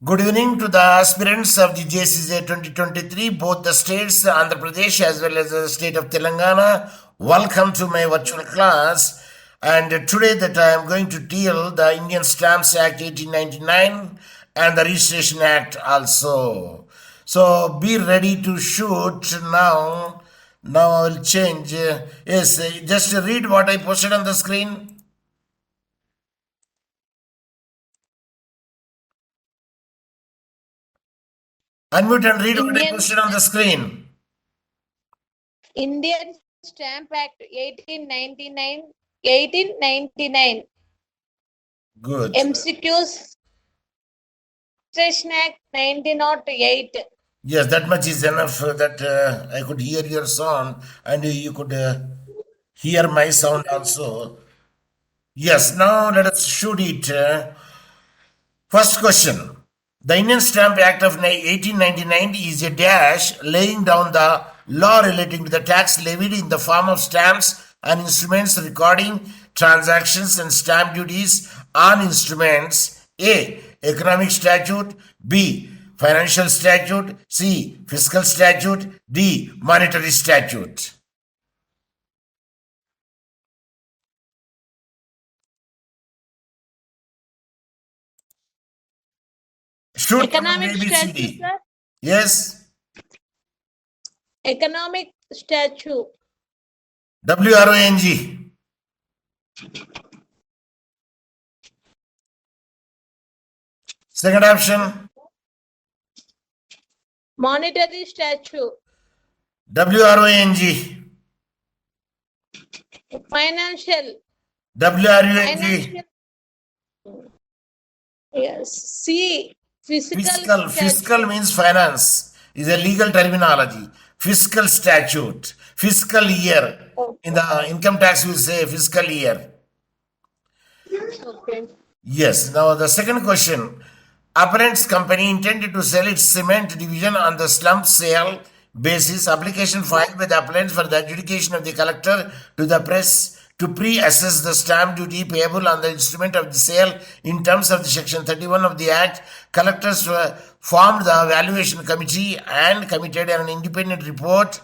Good evening to the aspirants of the JCJ 2023, both the states, Andhra Pradesh as well as the state of Telangana. Welcome to my virtual class. And today that I am going to deal the Indian Stamps Act 1899 and the Registration Act also. So be ready to shoot now. Now I will change. Yes, just read what I posted on the screen. Unmute and read what I posted on the screen. Indian Stamp Act 1899. Good. MCQs Registration Act 1908. Yes, that much is enough that I could hear your sound and you could hear my sound also. Yes, now let us shoot it. First question. The Indian Stamp Act of 1899 is a dash laying down the law relating to the tax levied in the form of stamps and instruments recording transactions and stamp duties on instruments. A. Economic statute. B. Financial statute. C. Fiscal statute. D. Monetary statute. Shoot Economic statute, ABCD. sir. Yes. Economic statute. WRONG. Second option. Monetary statute. WRONG. Financial. WRUNG. Yes. C. Fiscal. Statute. Fiscal means finance. Is a legal terminology. Fiscal statute. Fiscal year. In the income tax, we say fiscal year. Okay. Yes. Now the second question. Apparent's company intended to sell its cement division on the slump sale basis. Application filed by the appellant for the adjudication of the collector to the press to pre-assess the stamp duty payable on the instrument of the sale in terms of the section 31 of the Act. Collectors formed the valuation committee and submitted an independent report.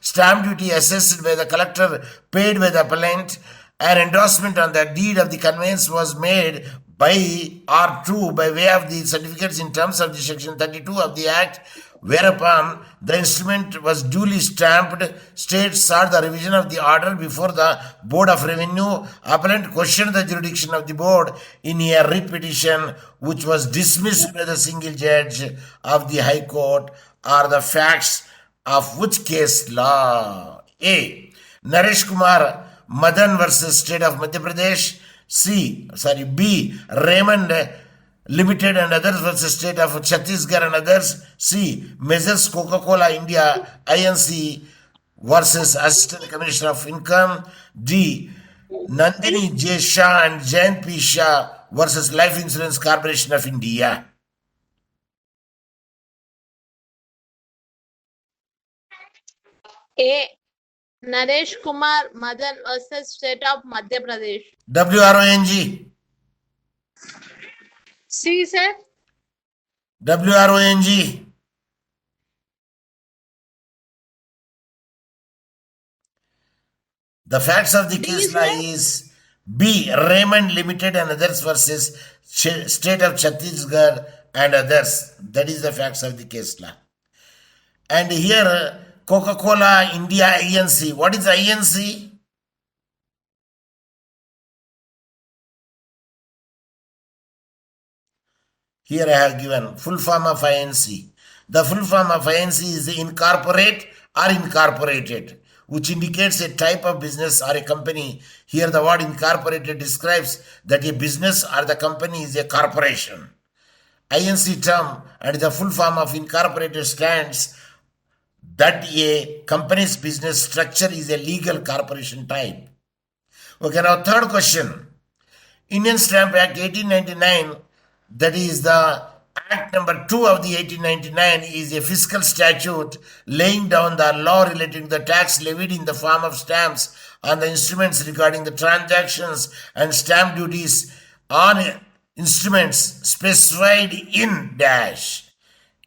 Stamp duty assessed by the collector paid by the appellant. An endorsement on the deed of the conveyance was made by R2 by way of the certificates in terms of the section 32 of the Act, whereupon the instrument was duly stamped. State sought the revision of the order before the Board of Revenue. Appellant questioned the jurisdiction of the board in a writ petition which was dismissed by the single judge of the High Court. Are the facts of which case law? A. Naresh Kumar Madan versus State of Madhya Pradesh. B. Raymond Limited and others versus State of Chhattisgarh and others. C. Measures Coca-Cola India Inc. versus Assistant Commissioner of Income. D. Nandini J. Shah and Jayant P. Shah versus Life Insurance Corporation of India. A. Naresh Kumar Madan versus State of Madhya Pradesh. WRONG. C, sir. WRONG. The facts of the case law is B. Raymond Limited and others versus State of Chhattisgarh and others. That is the facts of the case law. And here Coca-Cola India Inc. What is Inc? Here I have given full form of Inc. The full form of Inc. is incorporate or incorporated, which indicates a type of business or a company. Here the word incorporated describes that a business or the company is a corporation. Inc. term and the full form of incorporated stands that a company's business structure is a legal corporation type. Okay, now third question. Indian Stamp Act 1899, that is the Act number 2 of the 1899, is a fiscal statute laying down the law relating to the tax levied in the form of stamps on the instruments regarding the transactions and stamp duties on instruments specified in dash.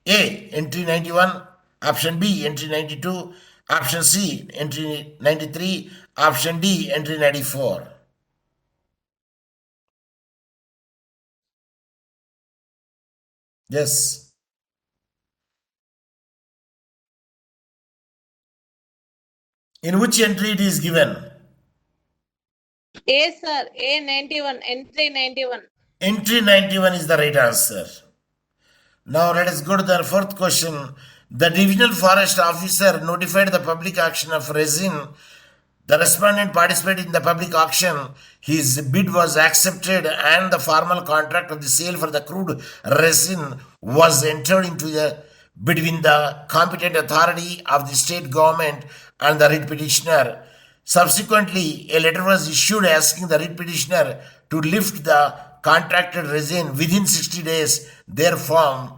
A. Entry 91. Option B. Entry 92. Option C. Entry 93. Option D. Entry 94. Yes. In which entry it is given? A, sir. A 91. Entry 91. Entry 91 is the right answer. Now let us go to the fourth question. The divisional forest officer notified the public auction of resin. The respondent participated in the public auction. His bid was accepted and the formal contract of the sale for the crude resin was entered into between the competent authority of the state government and the writ petitioner. Subsequently, a letter was issued asking the writ petitioner to lift the contracted resin within 60 days therefrom.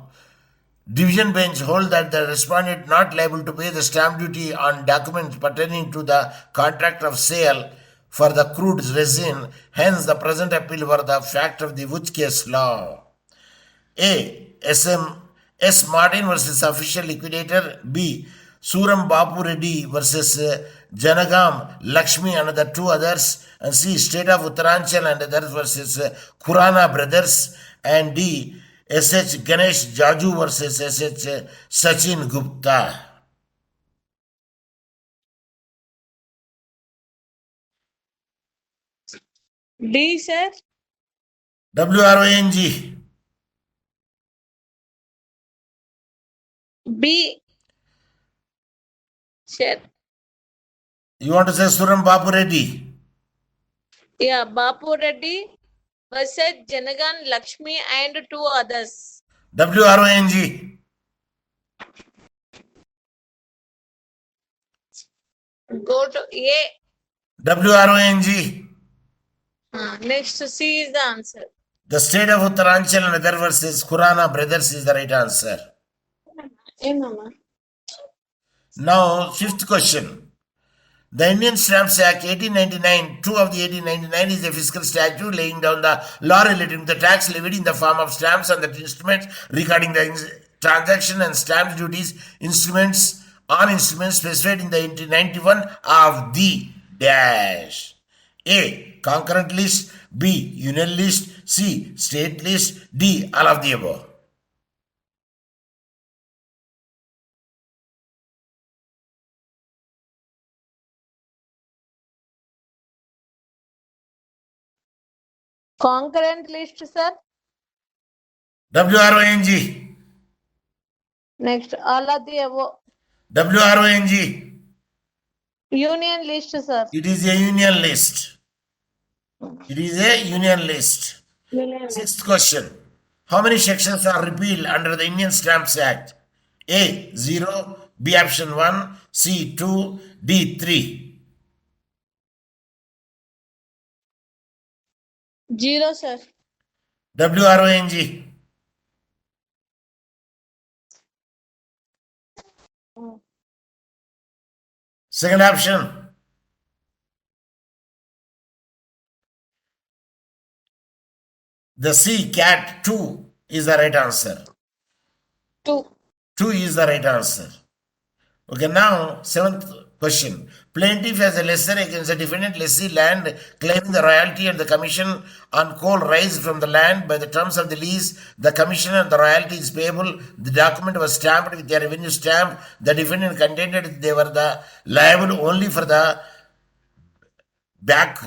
Division bench hold that the respondent not liable to pay the stamp duty on documents pertaining to the contract of sale for the crude resin. Hence, the present appeal for the fact of the which case law. A. S. Martin versus official liquidator. B. Suram Bapu Reddy versus Janagam Lakshmi and the two others. And C. State of Uttaranchal and others versus Khurana brothers. And D. S.H. Ganesh Jaju versus S.H. Sachin Gupta. D, sir. WRONG. B. Sir. You want to say Suram Bapu Reddy? Yeah, Bapu Reddy versus Janagan Lakshmi and two others. WRONG. Go to A. WRONG. Next, C is the answer. The state of Uttaranchal and other versus Khurana brothers is the right answer. Now, fifth question. The Indian Stamps Act 1899, 2 of the 1899 is a fiscal statute laying down the law relating to the tax levied in the form of stamps on the instruments regarding the transaction and stamp duties instruments on instruments specified in the 1891 of the dash. A. Concurrent list. B. Union list. C. State list. D. All of the above. Concurrent list, sir. WRONG. Next, all of the above. WRONG. Union list, sir. It is a union list. It is a union list. Union list. Sixth question. How many sections are repealed under the Indian Stamps Act? A. 0. B. Option 1. C. 2. D. 3. 0, sir. WRONG. Second option. The C. Cat 2 is the right answer. 2. 2 is the right answer. Okay, now seventh question. Plaintiff has a lessor against the defendant lessee land claiming the royalty and the commission on coal raised from the land by the terms of the lease. The commission and the royalty is payable. The document was stamped with a revenue stamp. The defendant contended they were the liable only for the back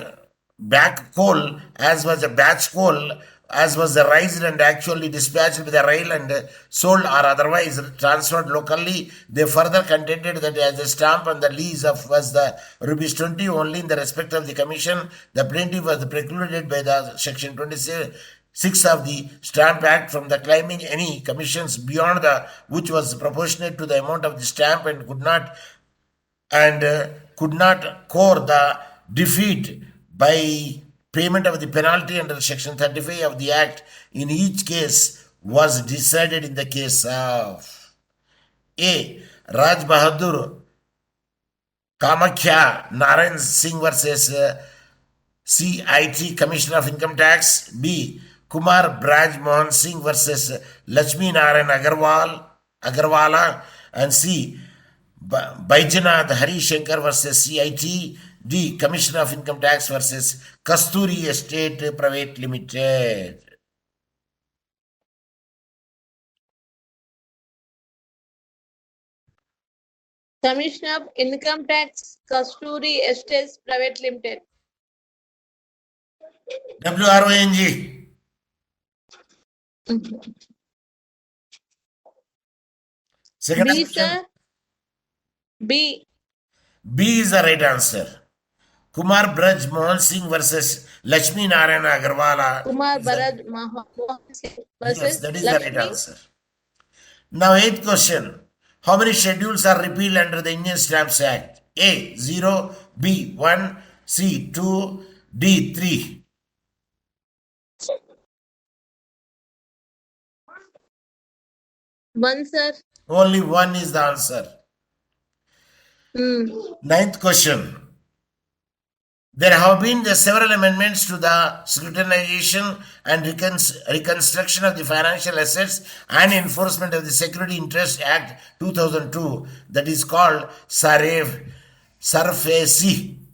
coal, as was a batch coal, as was the raised and actually dispatched with the rail and sold or otherwise transferred locally. They further contended that as a stamp on the lease of was the ₹20 only in the respect of the commission. The plaintiff was precluded by the section 26 of the Stamp Act from the claiming any commissions beyond the which was proportionate to the amount of the stamp and could not core the defeat by payment of the penalty under section 35 of the Act in each case was decided in the case of A. Raj Bahadur Kamakhya Narayan Singh versus CIT Commissioner of Income Tax. B. Kumar Braj Mohan Singh versus Lakshmi Narayan Agarwala, and C. Baijanad Hari Shankar versus CIT. D. Commissioner of Income Tax versus Kasturi Estate Private Limited. Commissioner of Income Tax, Kasturi Estates Private Limited. WRONG. Second B, option. sir. B. B is the right answer. Kumar Braj Mohan Singh versus Lakshmi Narayana Agarwala. Kumar Bharat Mohan Singh Yes, versus that is the right Lakshmi. answer. Now, eighth question. How many schedules are repealed under the Indian Stamps Act? A. 0, B. 1, C. 2, D. 3. One, sir. Only 1 is the answer. Hmm. Ninth question. There have been several amendments to the scrutinization and reconstruction of the financial assets and enforcement of the Security Interest Act 2002, that is called Surface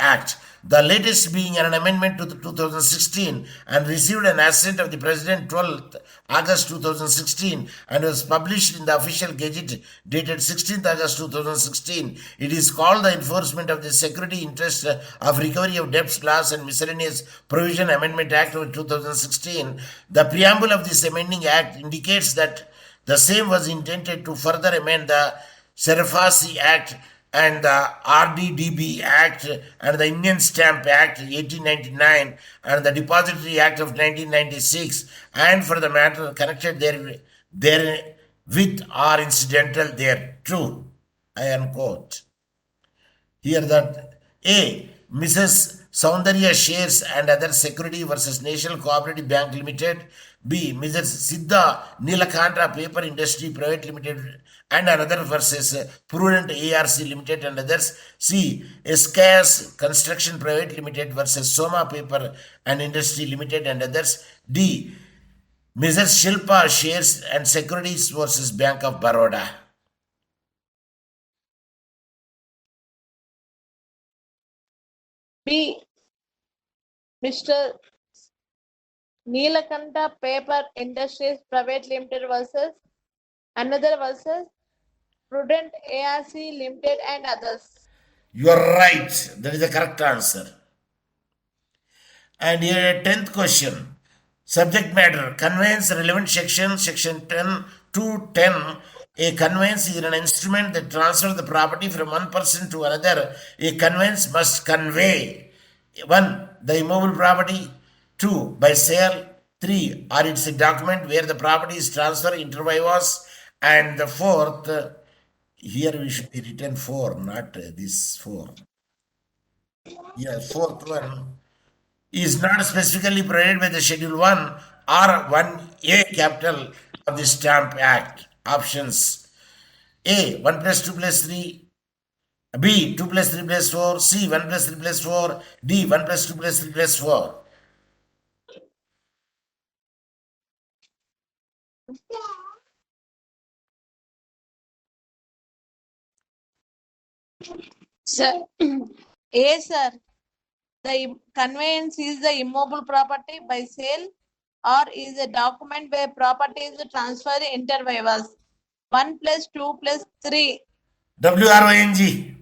Act. The latest being an amendment to the 2016 and received an assent of the President 12th August 2016 and was published in the official gazette dated 16th August 2016. It is called the Enforcement of the Security Interest of Recovery of Debts Laws and Miscellaneous Provision Amendment Act of 2016. The preamble of this amending act indicates that the same was intended to further amend the Surface Act and the RDDB Act and the Indian Stamp Act 1899 and the Depository Act of 1996, and for the matter connected therewith are incidental thereto. I unquote. Here that A. Mrs. Soundarya Shares and Other Security versus National Cooperative Bank Limited. B. Mrs. Siddha Nilakanta Paper Industry Private Limited and another versus Prudent ARC Limited and others. C. SKS Construction Private Limited versus Soma Paper and Industry Limited and others. D. Mrs. Shilpa Shares and Securities versus Bank of Baroda. B. Mr. Neelakanta Paper Industries Private Limited versus another versus Prudent ARC Limited and others. You are right. That is the correct answer. And here, 10th question. Subject matter conveyance relevant section 10 to 10. A conveyance is an instrument that transfers the property from one person to another. A conveyance must convey 1. The immobile property, 2. By sale, 3. Or it's a document where the property is transferred inter vivos, and the fourth, here we should be written 4, not this 4. Yeah, fourth one is not specifically provided by the Schedule 1 or 1A capital of the Stamp Act. Options A. 1 plus 2 plus 3. B. 2 plus 3 plus 4. C. 1 plus 3 plus 4. D. 1 plus 2 plus 3 plus 4. Sir. A, sir. The conveyance is the immobile property by sale or is a document where property is transferred inter vivos. 1 plus 2 plus 3. WRONG.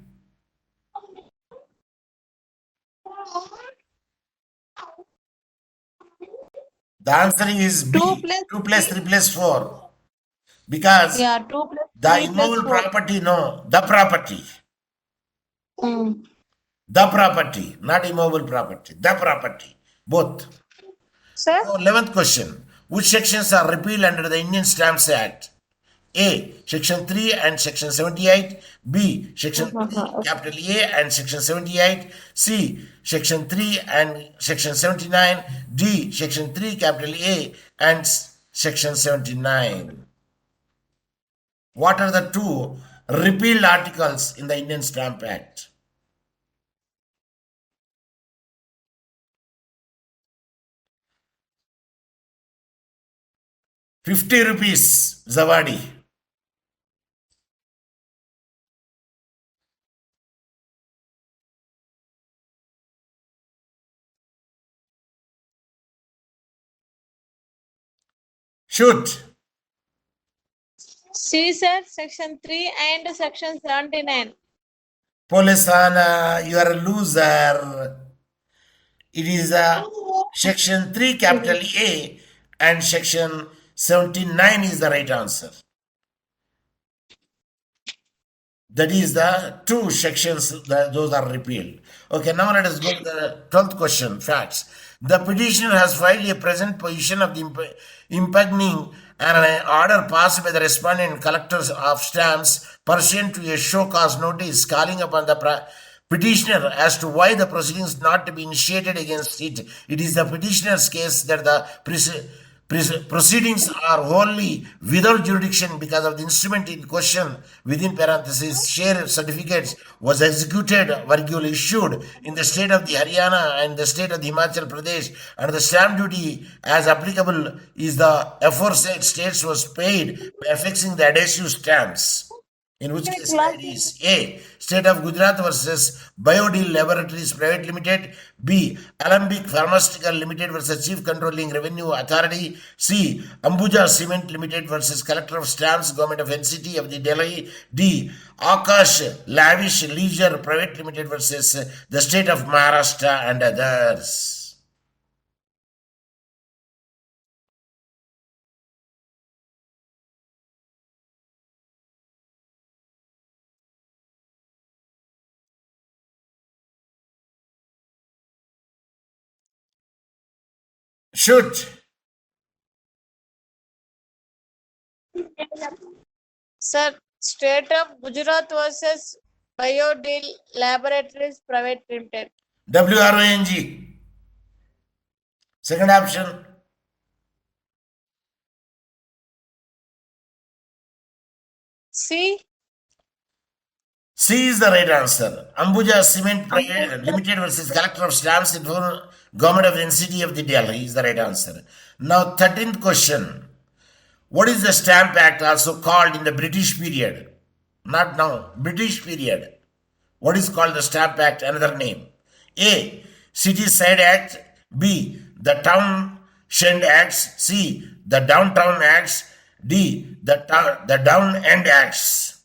The answer is B. 2 plus 2 plus 3. 3 plus 4. Because 2 plus the 3 plus immobile 4. property, no, the property. The property, not immobile property. The property. Both. Sir? So, 11th question. Which sections are repealed under the Indian Stamps Act? A. Section 3 and Section 78. B. Section 3, capital A and Section 78. C. Section 3 and Section 79. D. Section 3, capital A and Section 79. What are the two repealed articles in the Indian Stamp Act? 50 rupees, Zawadi. Shoot. C, sir, section 3 and section 79. Polisana, you are a loser. It is section 3 capital A and section 79 is the right answer. That is the two sections that those are repealed. Okay, now let us go to the 12th question. Facts. The petitioner has filed a present position of the impugning an order passed by the respondent collectors of stamps pursuant to a show cause notice calling upon the petitioner as to why the proceedings not to be initiated against it. It is the petitioner's case that the proceedings are wholly without jurisdiction because of the instrument in question within parentheses share certificates was executed were issued in the state of the Haryana and the state of the Himachal Pradesh, and the stamp duty as applicable is the aforesaid states was paid by affixing the adhesive stamps. In which case it is A. State of Gujarat versus Biodeal Laboratories Private Limited. B. Alembic Pharmaceutical Limited versus Chief Controlling Revenue Authority. C. Ambuja Cement Limited versus Collector of Stamps Government of NCT of the Delhi. D. Akash Lavish Leisure Private Limited versus the State of Maharashtra and others. Shoot. Sir, state of Gujarat versus Biodeal Laboratories Private Limited. WRONG. Second option. C. C is the right answer. Ambuja Cement Private Limited versus Collector of Stamps in Government of NCT of the Delhi is the right answer. Now, 13th question. What is the Stamp Act also called in the British period? Not now, British period. What is called the Stamp Act? Another name. A. City Side Act. B. The Townshend Acts. C. The Downtown Acts. D. The Down End Acts.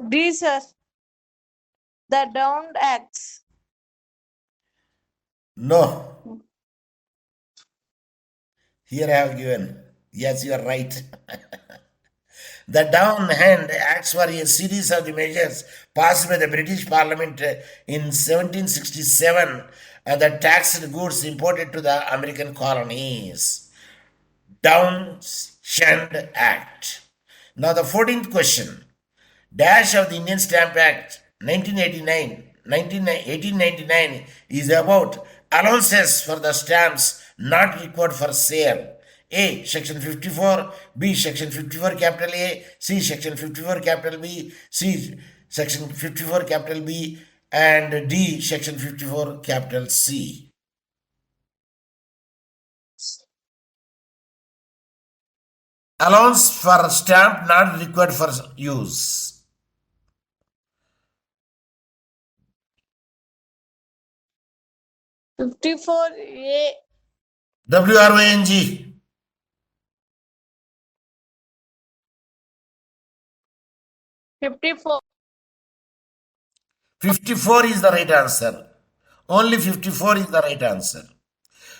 D, sir. The Downed Acts. No. Here I have given. Yes, you are right. The Down Hand Acts were a series of the measures passed by the British Parliament in 1767 and that taxed goods imported to the American colonies. Townshend Act. Now the 14th question. Dash of the Indian Stamp Act 1899 is about allowances for the stamps not required for sale. A. Section 54. B. Section 54 capital A. C. Section 54 capital B. C. Section 54 capital B. And D. Section 54 capital C. Allowance for stamp not required for use. 54A. WRONG. 54. 54 is the right answer. Only 54 is the right answer.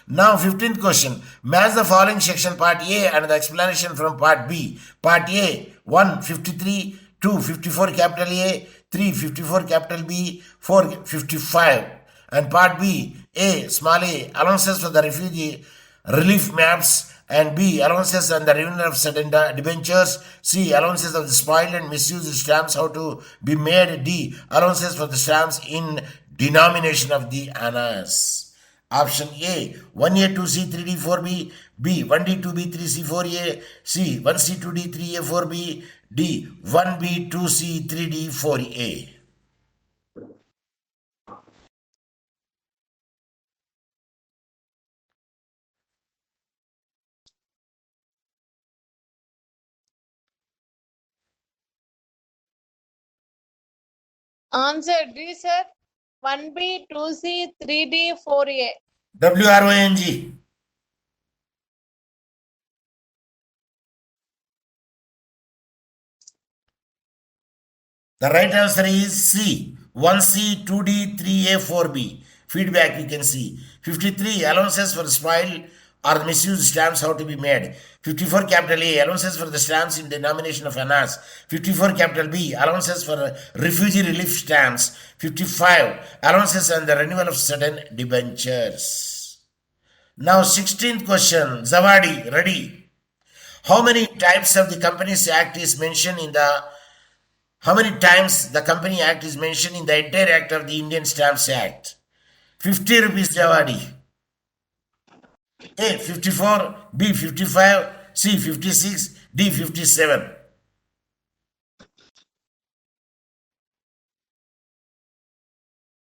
Now, 15th question. Match the following section part A and the explanation from part B. Part A, 1, 53, 2, 54 capital A, 3, 54 capital B, 4, 55. And part B, A, small a, allowances for the refugee relief maps, and B, allowances and the revenue of certain debentures. C, allowances of the spoiled and misused stamps, how to be made. D, allowances for the stamps in denomination of the annas. Option A, 1A, 2C, 3D, 4B. B, 1D, 2B, 3C, 4A. C, 1C, 2D, 3A, 4B. D, 1B, 2C, 3D, 4A. Answer D, sir. 1B, 2C, 3D, 4A. WRONG. The right answer is C. 1C, 2D, 3A, 4B. Feedback you can see. 53. Allowances for spoiled or misused stamps how to be made. 54 capital A. Allowances for the stamps in denomination of annas. 54 capital B. Allowances for refugee relief stamps. 55. Allowances and the renewal of certain debentures. Now 16th question. Zawadi, ready. How many types of the Companies Act is mentioned in the How many times the Company Act is mentioned in the entire act of the Indian Stamps Act? 50 rupees Javadi. A. 54, B. 55, C. 56, D. 57.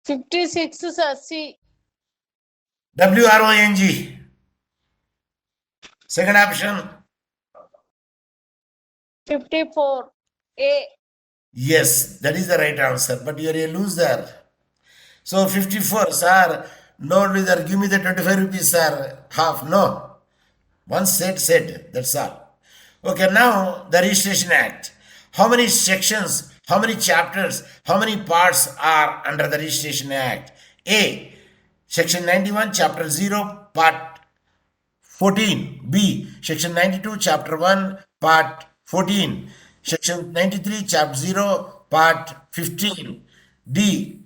56, sir. C. WRONG. Second option. 54. A. Yes, that is the right answer. But you are a loser. So 54, sir. No loser. Give me the 25 rupees, sir. Half. No. Once said. That's all. Okay, now the Registration Act. How many sections, how many chapters, how many parts are under the Registration Act? A. Section 91, Chapter 0, Part 14. B. Section 92, Chapter 1, Part 14. Section 93, Chapter 0, Part 15. D.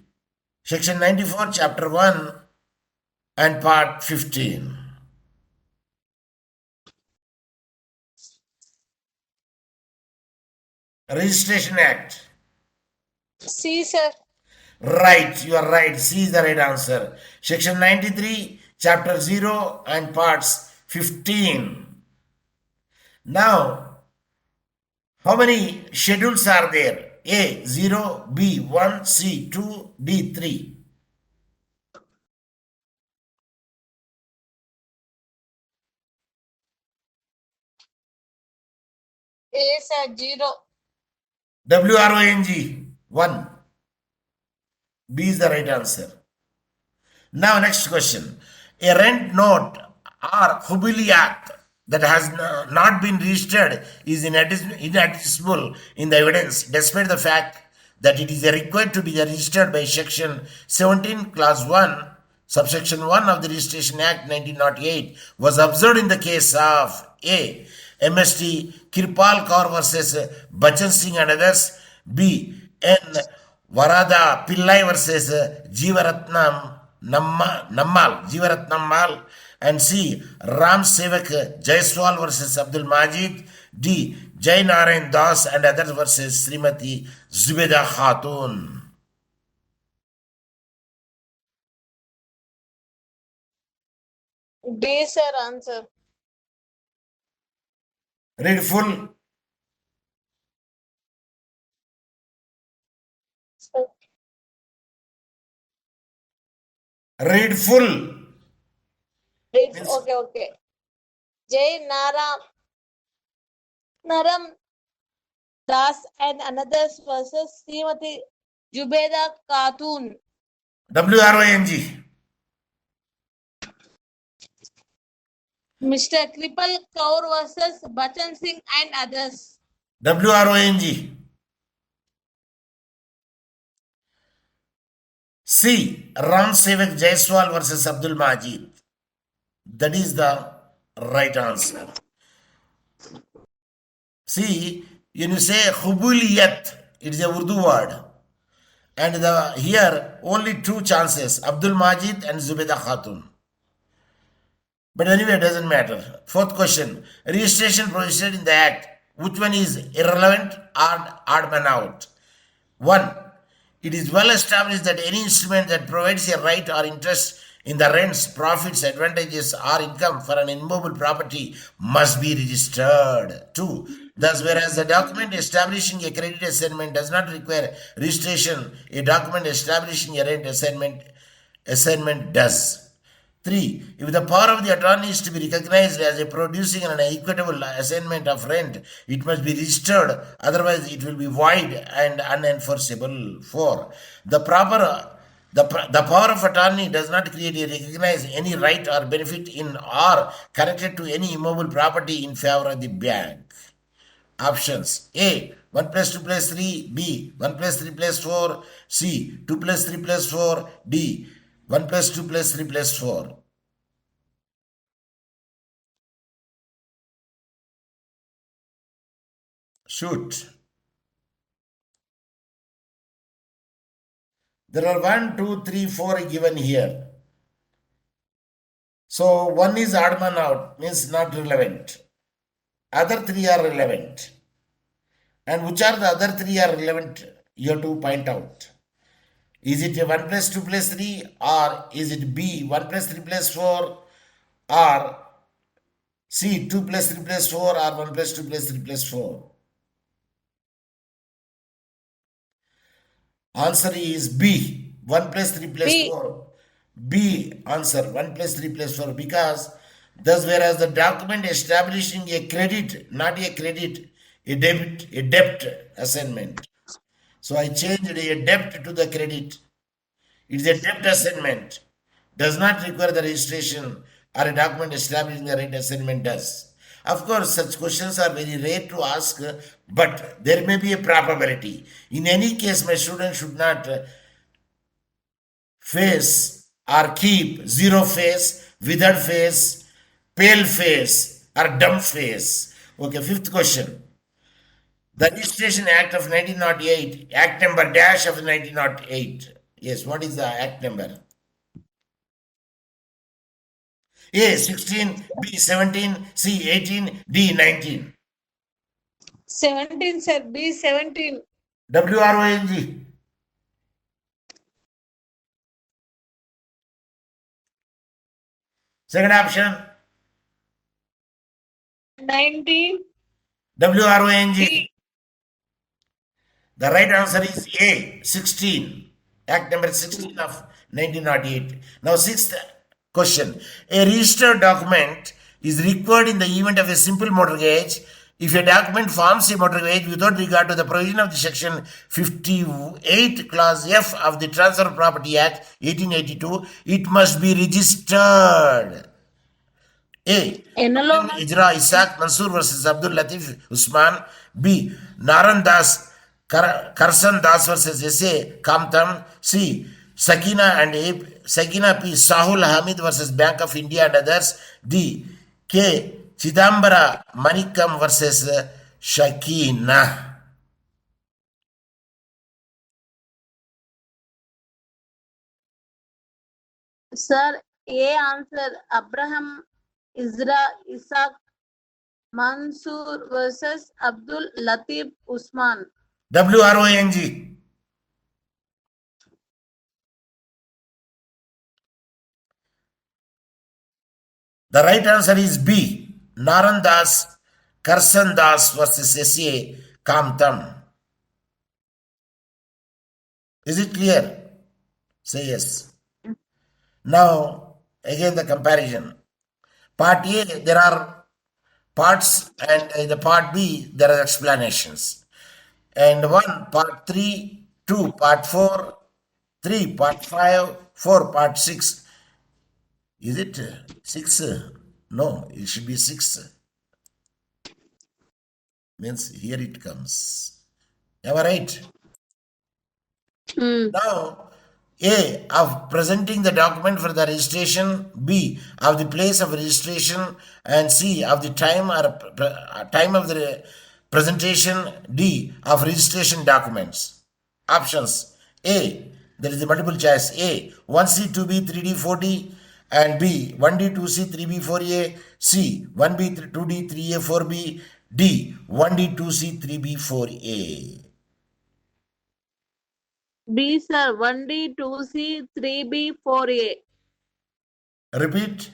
Section 94, Chapter 1 and Part 15. Registration Act. C, sir. Right, you are right. C is the right answer. Section 93, Chapter 0 and Parts 15. Now, how many schedules are there? A. 0, B. 1, C. 2, D. 3. A, sir. 0. WRONG. 1. B is the right answer. Now, next question. A rent note or hubiliat that has not been registered is inadmissible in the evidence, despite the fact that it is required to be registered by Section 17, Class 1, Subsection 1 of the Registration Act 1908 was observed in the case of A. MST Kirpal Kaur versus Bachan Singh and others. B. N. Varada Pillai versus Jeevaratnam Nammal, and C. Ram Sevak Jaiswal versus Abdul Majid. D. Jai Narayan Das and others versus Srimati Zubeda Khatun. D, sir. Answer. Read full. Read full. Okay. Jai Naram Das and others versus Srimati Zubeda Khatun. WRONG. Mr. Kripal Kaur versus Bachan Singh and others. WRONG. C. Ram Sevak Jaiswal versus Abdul Majid. That is the right answer. See, when you say Hubuliyat, it is a Urdu word. And here only two chances, Abdul Majid and Zubeda Khatun. But anyway, it doesn't matter. Fourth question. Registration provided in the Act. Which one is irrelevant or odd man out? 1. It is well established that any instrument that provides a right or interest in the rents, profits, advantages, or income for an immovable property must be registered. 2. Thus, whereas the document establishing a credit assignment does not require registration, a document establishing a rent assignment does. 3. If the power of the attorney is to be recognized as a producing an equitable assignment of rent, it must be registered, otherwise it will be void and unenforceable. 4. The power of attorney does not create or recognize any right or benefit in or connected to any immobile property in favor of the bank. Options: A 1 plus 2 plus 3, B 1 plus 3 plus 4, C 2 plus 3 plus 4, D 1 plus 2 plus 3 plus 4. Shoot. There are 1, 2, 3, 4 given here. So 1 is odd man out, means not relevant. Other 3 are relevant. And which are the other 3 are relevant, you have to point out. Is it 1 plus 2 plus 3, or is it B 1 plus 3 plus 4, or C 2 plus 3 plus 4, or 1 plus 2 plus 3 plus 4? Answer is B 1 plus 3 plus B. 4. B answer 1 plus 3 plus 4, because thus whereas the document establishing a credit, not a credit, a debt assignment. So I changed a debt to the credit. It's a debt assignment. Does not require the registration, or a document establishing the right assignment does. Of course, such questions are very rare to ask, but there may be a probability. In any case, my student should not face or keep zero face, withered face, pale face, or dumb face. Okay, fifth question. The Registration Act of 1908, Act number dash of 1908. Yes, what is the Act number? A 16, B 17, C 18, D 19. 17, sir. B 17. WRONG. Second option. 19. WRONG. B. The right answer is A 16. Act number 16 of 1908. Now, sixth question. A registered document is required in the event of a simple mortgage if a document forms a mortgage without regard to the provision of the section 58 clause F of the Transfer of Property Act 1882, it must be registered. A. Enalona. Ijra Isaac Mansoor versus Abdul Latif Usman. B. Naran Das Karsan Das versus S.A. Kamtam. C. Sakina P. Sahul Hamid versus Bank of India and others. D. K. Chidambara Manikam versus Shakina. Sir, A answer. Abraham Isaac Mansoor versus Abdul Latif Usman. WRONG. The right answer is B. Naran Das Karsan Das versus S.A. Kamtam. Is it clear? Say yes. Now, again the comparison. Part A, there are parts, and in the part B, there are explanations. And 1, part 3, 2, part 4, 3, part 5, 4, part 6. Is it 6? No, it should be 6. Means here it comes. Am I right? Now, A, of presenting the document for the registration, B, of the place of registration, and C, of the time of the presentation, D, of registration documents. Options: A, there is a multiple choice. A, 1C, 2B, 3D, 4D, and B, 1D, 2C, 3B, 4A, C, 1B, 2D, 3A, 4B, D, 1D, 2C, 3B, 4A. B, sir. 1D, 2C, 3B, 4A. Repeat.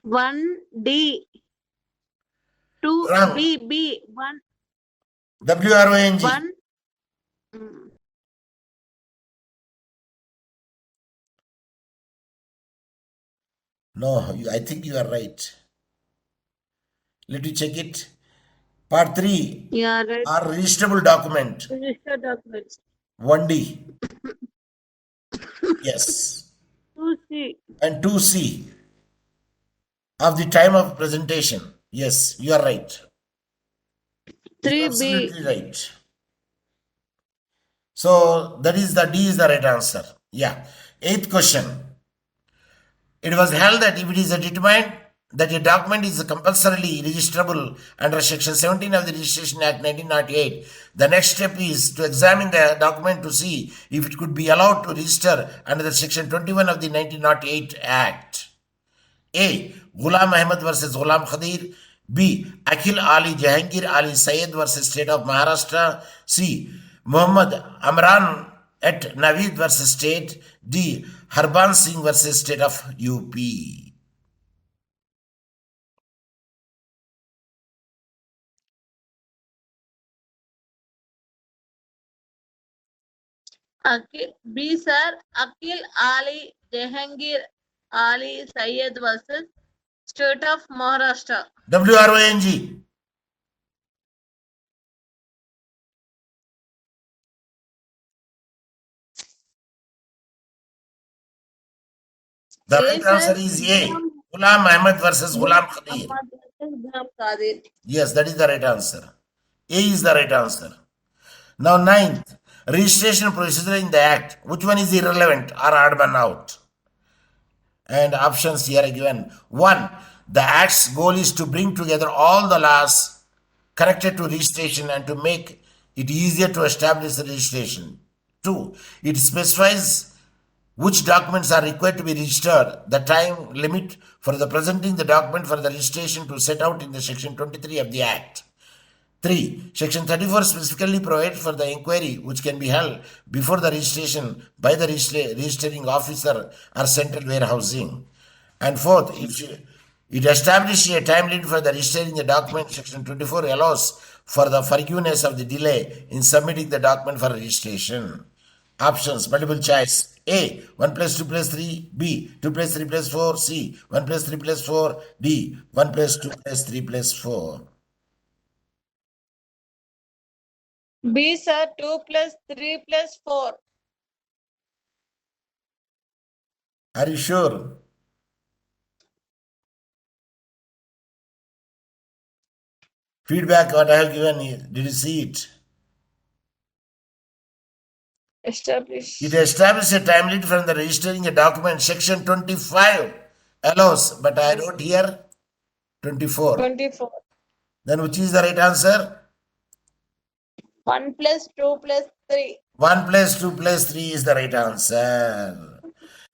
1D, 2 Wrong. B, 1. WRONG. 1. No, I think you are right. Let me check it. Part 3 Yeah, right. are registrable document. Registered documents. 1D. Yes. 2C. And 2C of the time of presentation. Yes, you are right. You are 3B. absolutely right. So that is the D is the right answer. Yeah. Eighth question. It was held that if it is determined that a document is compulsorily registrable under Section 17 of the Registration Act 1998, the next step is to examine the document to see if it could be allowed to register under the Section 21 of the 1998 Act. A. Ghulam Ahmed versus Ghulam Khadir. B. Akhil Ali Jahangir Ali Sayed versus State of Maharashtra. C. Muhammad Amran at Naveed versus State. D. Harban Singh versus State of UP. B, sir. Akil Ali Jahangir Ali Sayed versus State of Maharashtra. WRONG. The A, right answer sir. is A. Ghulam Ghulam Ahmed versus Ghulam Ghulam Khadir. Ahmad versus Ghulam Qadir. Yes, that is the right answer. A is the right answer. Now, ninth, registration procedure in the Act. Which one is irrelevant or odd one out? And options here are given. 1. The Act's goal is to bring together all the laws connected to registration and to make it easier to establish the registration. 2. It specifies which documents are required to be registered, the time limit for the presenting the document for the registration to set out in the Section 23 of the Act. 3. Section 34 specifically provides for the inquiry which can be held before the registration by the registering officer or central warehousing. And fourth, it establishes a time limit for the registering the document. Section 24 allows for the forgiveness of the delay in submitting the document for registration. Options, multiple choice. A, 1 plus 2 plus 3. B, 2 plus 3 plus 4. C, 1 plus 3 plus 4. D, 1 plus 2 plus 3 plus 4. B, sir. 2 plus 3 plus 4. Are you sure? Feedback what I have given you. Did you see it? It Establish. establishes a time limit from the registering a document. Section 25 allows, but I wrote here 24. 24. Then which is the right answer? 1 plus 2 plus 3. 1 plus 2 plus 3 is the right answer.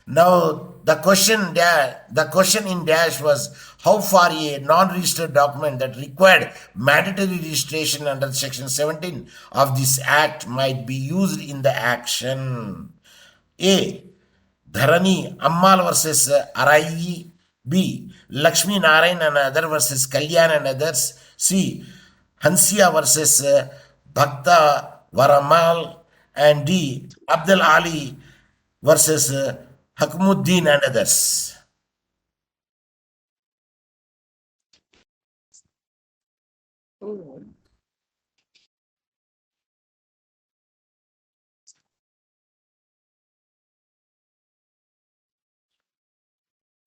Now the question in dash was how far a non-registered document that required mandatory registration under Section 17 of this Act might be used in the action. A. Dharani Ammal versus Arai. B. Lakshmi Narayan and other versus Kalyan and others. C. Hansia versus Bhakta Varamal. And D. Abdul Ali versus Hakmuddin and others.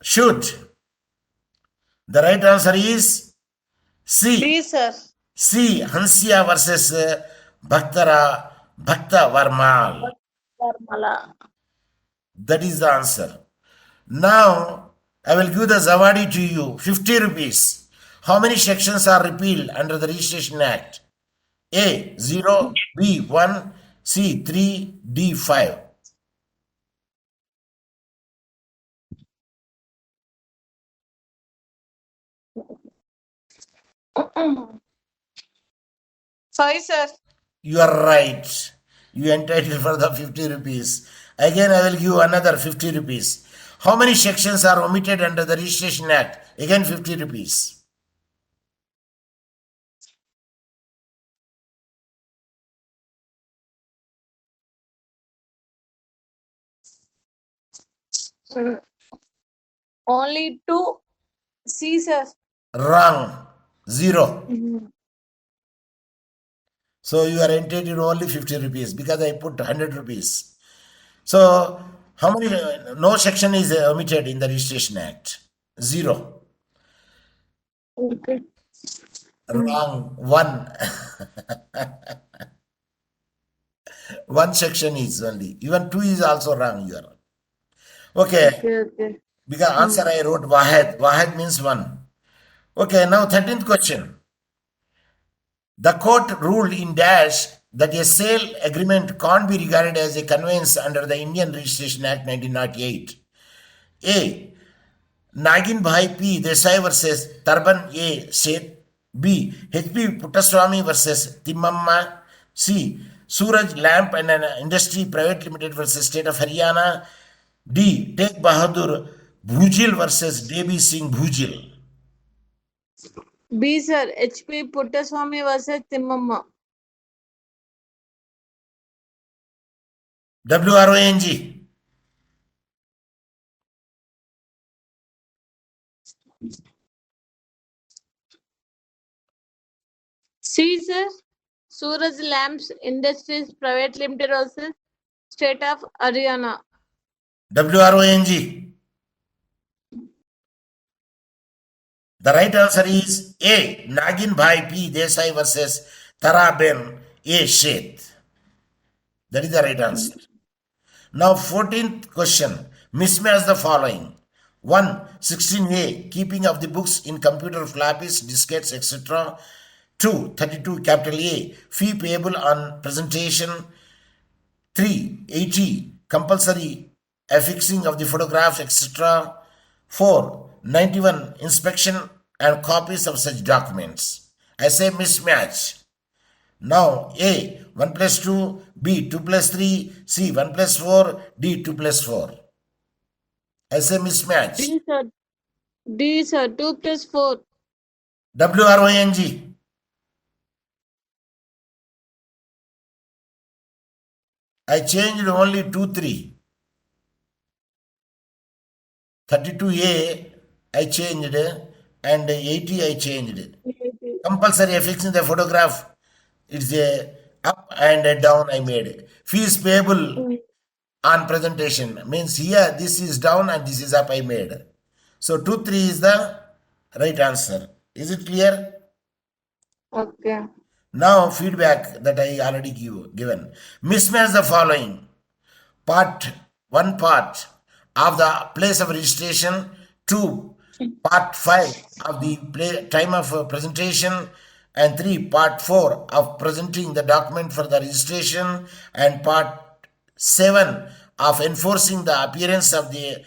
Shoot. The right answer is C. B, sir. C. Hansia versus Bhakta Varmal. Dharmala. That is the answer. Now, I will give the Zawadi to you 50 rupees. How many sections are repealed under the Registration Act? A 0, B 1, C 3, D 5. Sorry, sir. You are right. You entitled for the 50 rupees. Again, I will give you another 50 rupees. How many sections are omitted under the Registration Act? Again, 50 rupees. Only 2 C, sir. Wrong. 0. So you are entitled only 50 rupees because I put 100 rupees. So how many? No section is omitted in the Registration Act. 0. Okay. Wrong. 1. One section is only. Even 2 is also wrong here. Okay. Okay. Because answer I wrote Wahed. Wahed means 1. Okay, now 13th question. The court ruled in dash that a sale agreement can't be regarded as a conveyance under the Indian Registration Act 1908. A. Nagin Bhai P. Desai versus Tarban A. Seth. B. H.P. Puttaswamy versus Timmamma. C. Suraj Lamp and Industry Private Limited versus State of Haryana. D. Tegh Bahadur Bhujil versus Devi Singh Bhujil. B, sir. H.P. Puttaswamy versus Timmamma. WRONG. C, sir. Suraj Lamps Industries Private Limited versus State of Haryana. WRONG. The right answer is A. Nagin Bhai P. Desai versus Taraben A. Sheth. That is the right answer. Now 14th question. Mismatch the following. 1. 16A. Keeping of the books in computer floppies, diskettes, etc. 2. 32 capital A. Fee payable on presentation. 3. 80. Compulsory affixing of the photographs, etc. 4. 91. Inspection and copies of such documents. I say mismatch. Now A. 1 plus 2. B. 2 plus 3. C. 1 plus 4. D. 2 plus 4. I say mismatch. D, sir. D, sir. 2 plus 4. WRONG. I changed only 2, 3. 32A I changed and 80 I changed. Compulsory affixing the photograph. It's a up and a down I made. Fees payable on presentation means here this is down and this is up I made. So 2, 3 is the right answer. Is it clear? Okay. Now feedback that I already given. Mismatch the following. One part of the place of registration. 2. Part 5 of the time of presentation. And 3. Part 4 of presenting the document for the registration. And Part 7 of enforcing the appearance of the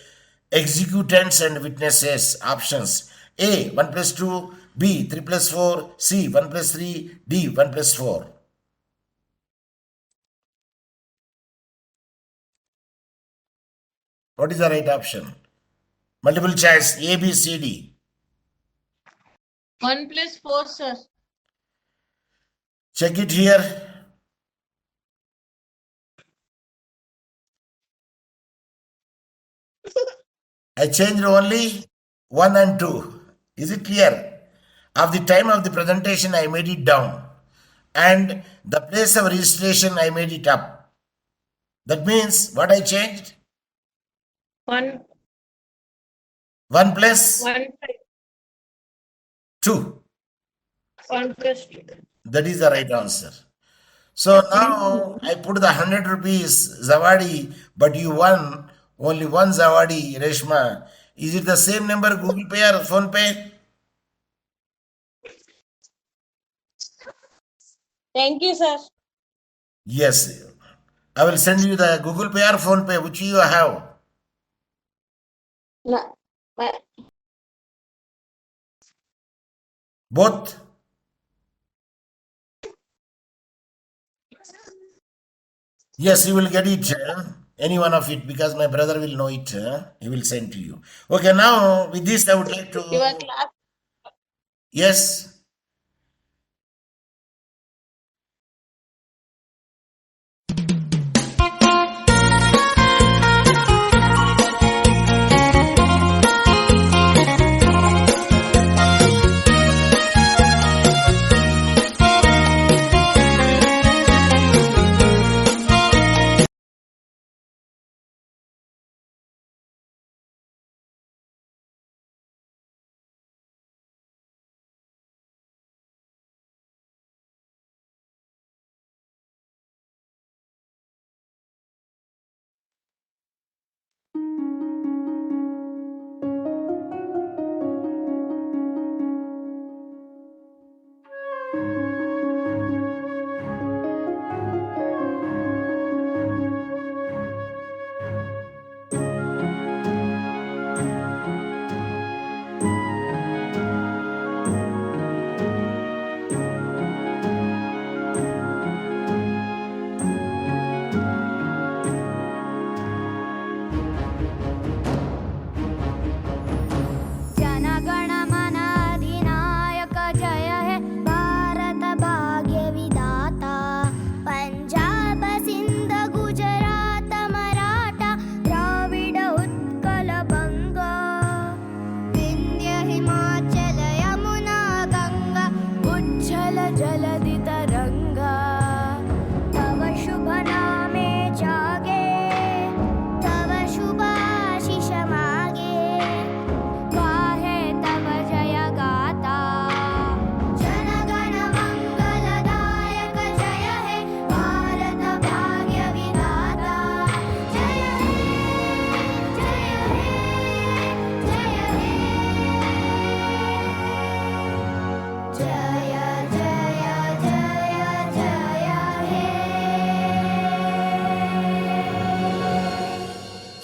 executants and witnesses. Options. A. 1 plus 2. B. 3 plus 4. C. 1 plus 3. D. 1 plus 4. What is the right option? Multiple choice A, B, C, D. 1 plus 4, sir. Check it here. I changed only 1 and 2. Is it clear? Of the time of the presentation, I made it down. And the place of registration, I made it up. That means what I changed? 1. 1 plus 1. 2. 1 plus 2. That is the right answer. So now I put the 100 rupees Zawadi, but you won only one Zawadi, Reshma. Is it the same number Google Pay or Phone Pay? Thank you, sir. Yes. I will send you the Google Pay or Phone Pay, which you have. No. Both? Yes, you will get it. Any one of it, because my brother will know it. He will send to you. Okay, now with this I would like to... Your class. Yes.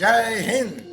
Jai Hind.